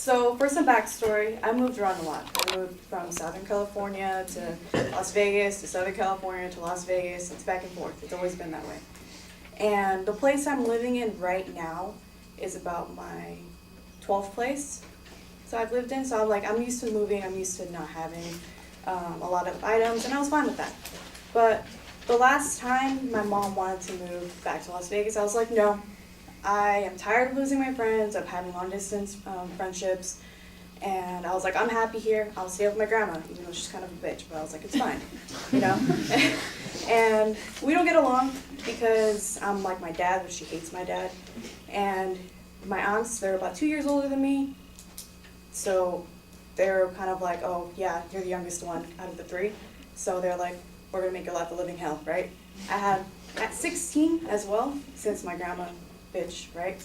So for some backstory, I moved around a lot. I moved from Southern California to Las Vegas to Southern California to Las Vegas. It's back and forth. It's always been that way. And the place I'm living in right now is about my 12th place. So I've lived in. So I'm used to moving. I'm used to not having a lot of items, and I was fine with that. But the last time my mom wanted to move back to Las Vegas, I was like, no. I am tired of losing my friends, of having long distance friendships, and I was like, I'm happy here, I'll stay with my grandma, even though she's kind of a bitch, but I was like, it's fine, you know? And we don't get along because I'm like my dad, but she hates my dad, and my aunts, they're about 2 years older than me, so they're kind of like, oh yeah, you're the youngest one out of the three, so they're like, we're gonna make your life a living hell, right? I had, at 16 as well, since my grandma bitch, right?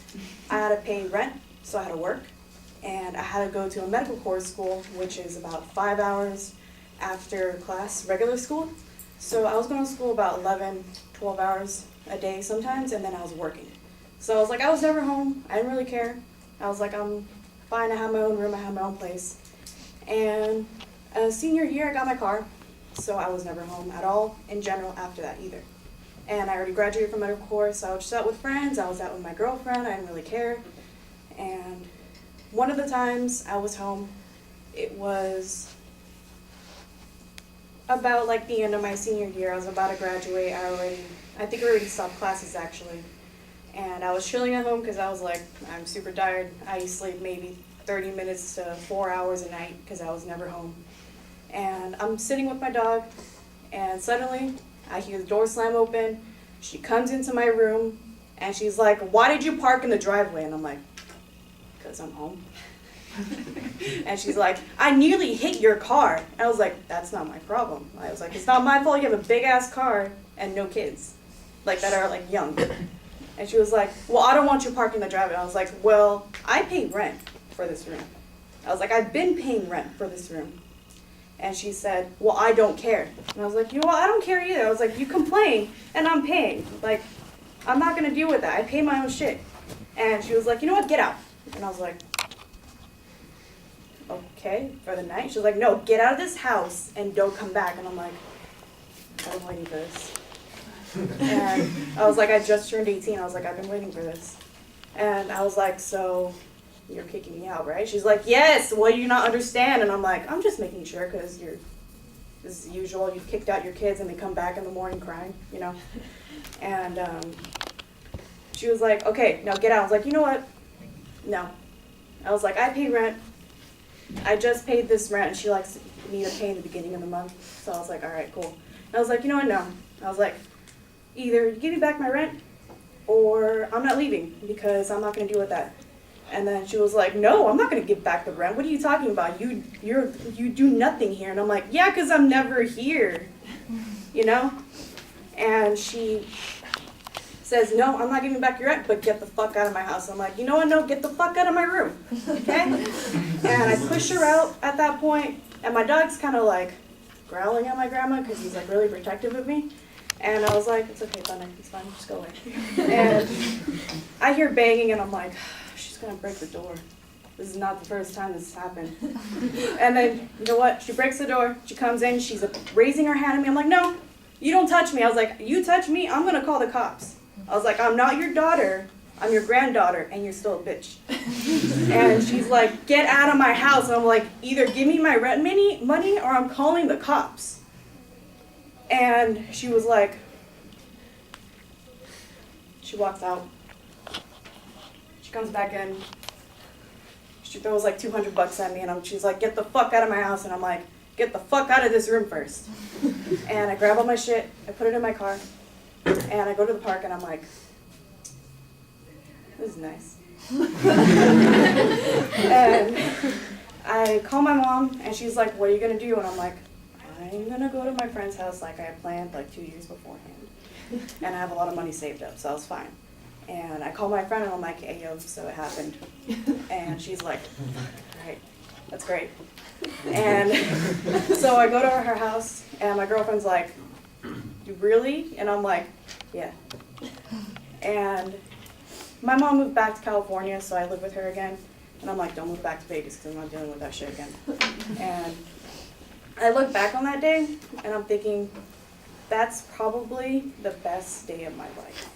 I had to pay rent, so I had to work, and I had to go to a medical corps school, which is about 5 hours after class, regular school. So I was going to school about 11, 12 hours a day sometimes, and then I was working. So I was like, I was never home. I didn't really care. I was like, I'm fine. I have my own room. I have my own place. And senior year, I got my car, so I was never home at all in general after that either. And I already graduated from medical corps, so I was just out with friends, I was out with my girlfriend, I didn't really care. And one of the times I was home, it was about like the end of my senior year. I was about to graduate. I think I already stopped classes actually. And I was chilling at home because I was like, I'm super tired. I used to sleep maybe 30 minutes to 4 hours a night because I was never home. And I'm sitting with my dog, and suddenly I hear the door slam open. She comes into my room, and she's like, why did you park in the driveway? And I'm like, because I'm home. And she's like, I nearly hit your car. And I was like, that's not my problem. I was like, it's not my fault you have a big-ass car and no kids, like, that are, like, young. And she was like, well, I don't want you parking in the driveway. And I was like, well, I pay rent for this room. I was like, I've been paying rent for this room. And she said, well, I don't care. And I was like, you know what, I don't care either. I was like, you complain, and I'm paying. Like, I'm not going to deal with that. I pay my own shit. And she was like, you know what, get out. And I was like, okay, for the night? She was like, no, get out of this house and don't come back. And I'm like, I've been waiting for this. And I was like, I just turned 18. I was like, I've been waiting for this. And I was like, so you're kicking me out, right? She's like, yes, what do you not understand? And I'm like, I'm just making sure because as usual, you've kicked out your kids and they come back in the morning crying, you know? And she was like, okay, now get out. I was like, you know what? No. I was like, I pay rent. I just paid this rent, and she likes me to pay in the beginning of the month. So I was like, all right, cool. And I was like, you know what? No. I was like, either you give me back my rent or I'm not leaving because I'm not going to deal with that. And then she was like, no, I'm not going to give back the rent. What are you talking about? You do nothing here. And I'm like, yeah, because I'm never here, you know? And she says, no, I'm not giving back your rent, but get the fuck out of my house. I'm like, you know what? No, get the fuck out of my room, okay? And I push her out at that point, and my dog's kind of like growling at my grandma because he's like really protective of me. And I was like, it's okay, Thunder, it's fine, just go away. And I hear banging, and I'm like, she's gonna break the door. This is not the first time this has happened. And then, you know what? She breaks the door, she comes in, she's raising her hand at me. I'm like, no, you don't touch me. I was like, you touch me, I'm gonna call the cops. I was like, I'm not your daughter, I'm your granddaughter, and you're still a bitch. And she's like, get out of my house. And I'm like, either give me my rent money or I'm calling the cops. And she was like, she walks out. She comes back in. She throws like $200 at me, and she's like, get the fuck out of my house. And I'm like, get the fuck out of this room first. And I grab all my shit, I put it in my car, and I go to the park, and I'm like, this is nice. And I call my mom, and she's like, what are you gonna do? And I'm like, I'm gonna go to my friend's house like I had planned like 2 years beforehand. And I have a lot of money saved up, so I was fine. And I call my friend, and I'm like, hey, yo, so it happened. And she's like, great, that's great. And so I go to her house, and my girlfriend's like, you really? And I'm like, yeah. And my mom moved back to California, so I live with her again. And I'm like, don't move back to Vegas because I'm not dealing with that shit again. And I look back on that day and I'm thinking, that's probably the best day of my life.